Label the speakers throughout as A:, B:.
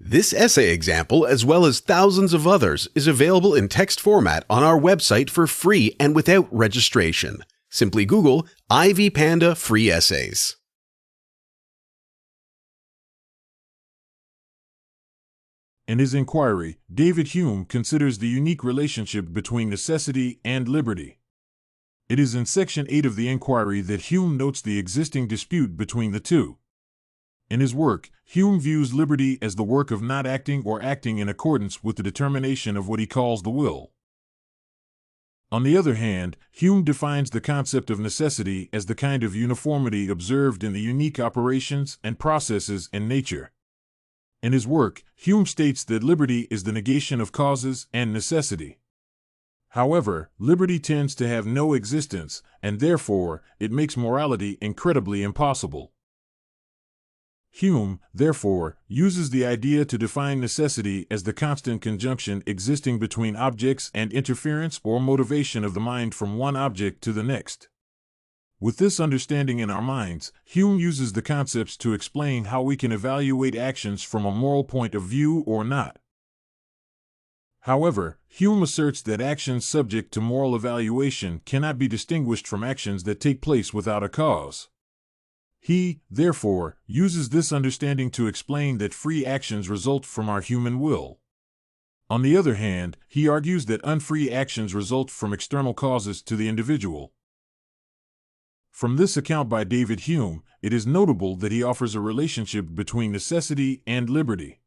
A: This essay example, as well as thousands of others, is available in text format on our website for free and without registration. Simply Google Ivy Panda Free Essays.
B: In his Enquiry, David Hume considers the unique relationship between necessity and liberty. It is in Section 8 of the Enquiry that Hume notes the existing dispute between the two. In his work, Hume views liberty as the work of not acting or acting in accordance with the determination of what he calls the will. On the other hand, Hume defines the concept of necessity as the kind of uniformity observed in the unique operations and processes in nature. In his work, Hume states that liberty is the negation of causes and necessity. However, liberty tends to have no existence, and therefore, it makes morality incredibly impossible. Hume, therefore, uses the idea to define necessity as the constant conjunction existing between objects and interference or motivation of the mind from one object to the next. With this understanding in our minds, Hume uses the concepts to explain how we can evaluate actions from a moral point of view or not. However, Hume asserts that actions subject to moral evaluation cannot be distinguished from actions that take place without a cause. He, therefore, uses this understanding to explain that free actions result from our human will. On the other hand, he argues that unfree actions result from external causes to the individual. From this account by David Hume, it is notable that he offers a relationship between necessity and liberty.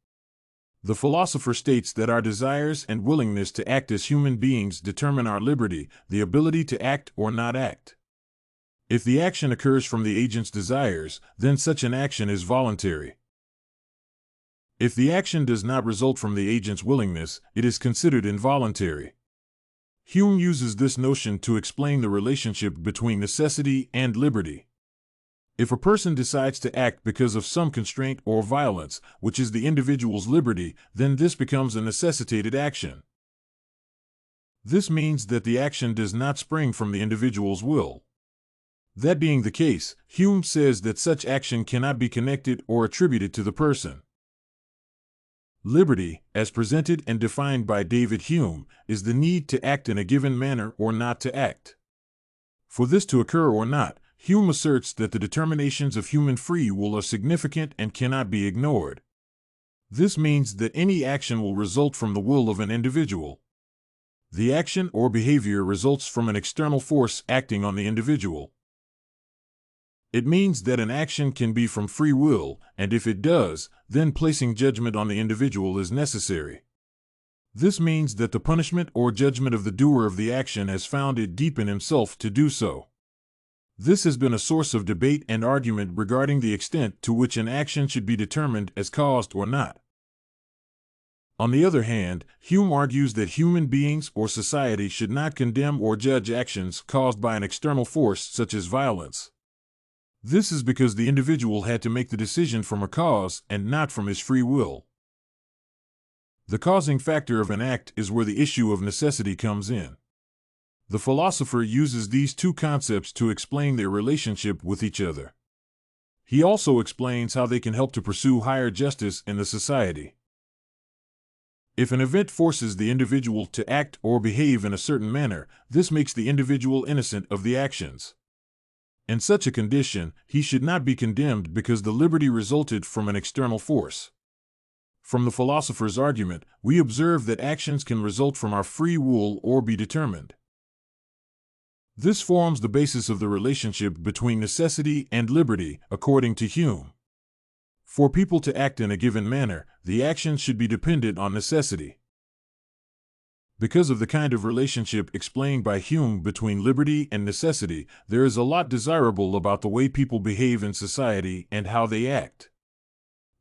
B: The philosopher states that our desires and willingness to act as human beings determine our liberty, the ability to act or not act. If the action occurs from the agent's desires, then such an action is voluntary. If the action does not result from the agent's willingness, it is considered involuntary. Hume uses this notion to explain the relationship between necessity and liberty. If a person decides to act because of some constraint or violence, which is the individual's liberty, then this becomes a necessitated action. This means that the action does not spring from the individual's will. That being the case, Hume says that such action cannot be connected or attributed to the person. Liberty, as presented and defined by David Hume, is the need to act in a given manner or not to act. For this to occur or not, Hume asserts that the determinations of human free will are significant and cannot be ignored. This means that any action will result from the will of an individual. The action or behavior results from an external force acting on the individual. It means that an action can be from free will, and if it does, then placing judgment on the individual is necessary. This means that the punishment or judgment of the doer of the action has found it deep in himself to do so. This has been a source of debate and argument regarding the extent to which an action should be determined as caused or not. On the other hand, Hume argues that human beings or society should not condemn or judge actions caused by an external force such as violence. This is because the individual had to make the decision from a cause and not from his free will. The causing factor of an act is where the issue of necessity comes in. The philosopher uses these two concepts to explain their relationship with each other. He also explains how they can help to pursue higher justice in the society. If an event forces the individual to act or behave in a certain manner, this makes the individual innocent of the actions. In such a condition, he should not be condemned because the liberty resulted from an external force. From the philosopher's argument, we observe that actions can result from our free will or be determined. This forms the basis of the relationship between necessity and liberty, according to Hume. For people to act in a given manner, the action should be dependent on necessity. Because of the kind of relationship explained by Hume between liberty and necessity, there is a lot desirable about the way people behave in society and how they act.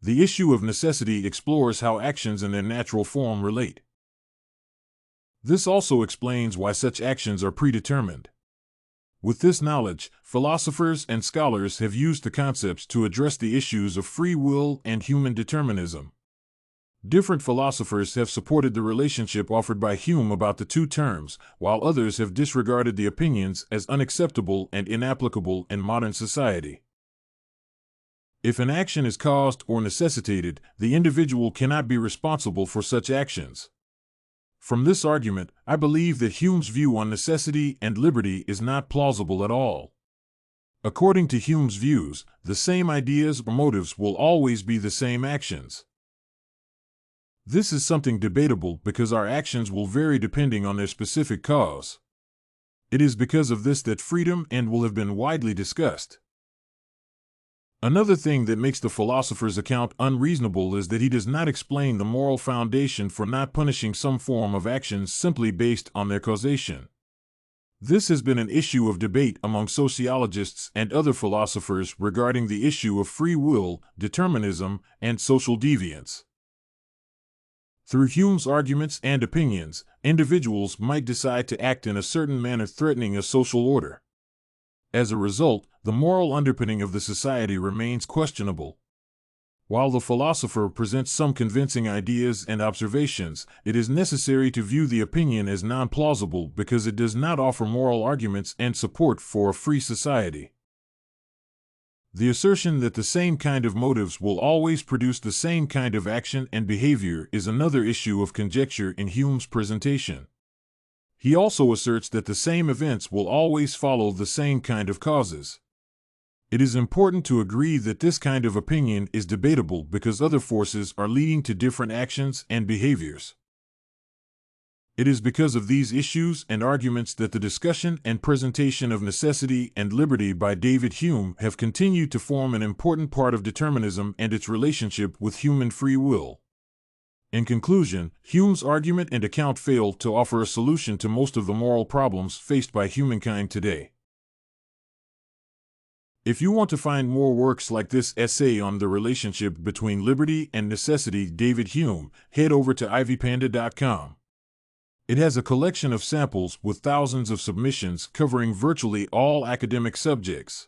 B: The issue of necessity explores how actions in their natural form relate. This also explains why such actions are predetermined. With this knowledge, philosophers and scholars have used the concepts to address the issues of free will and human determinism. Different philosophers have supported the relationship offered by Hume about the two terms, while others have disregarded the opinions as unacceptable and inapplicable in modern society. If an action is caused or necessitated, the individual cannot be responsible for such actions. From this argument, I believe that Hume's view on necessity and liberty is not plausible at all. According to Hume's views, the same ideas or motives will always be the same actions. This is something debatable because our actions will vary depending on their specific cause. It is because of this that freedom and will have been widely discussed. Another thing that makes the philosopher's account unreasonable is that he does not explain the moral foundation for not punishing some form of actions simply based on their causation. This has been an issue of debate among sociologists and other philosophers regarding the issue of free will, determinism, and social deviance. Through Hume's arguments and opinions, individuals might decide to act in a certain manner threatening a social order. As a result, the moral underpinning of the society remains questionable. While the philosopher presents some convincing ideas and observations, it is necessary to view the opinion as non-plausible because it does not offer moral arguments and support for a free society. The assertion that the same kind of motives will always produce the same kind of action and behavior is another issue of conjecture in Hume's presentation. He also asserts that the same events will always follow the same kind of causes. It is important to agree that this kind of opinion is debatable because other forces are leading to different actions and behaviors. It is because of these issues and arguments that the discussion and presentation of necessity and liberty by David Hume have continued to form an important part of determinism and its relationship with human free will. In conclusion, Hume's argument and account fail to offer a solution to most of the moral problems faced by humankind today. If you want to find more works like this essay on the relationship between liberty and necessity, David Hume, head over to ivypanda.com. It has a collection of samples with thousands of submissions covering virtually all academic subjects.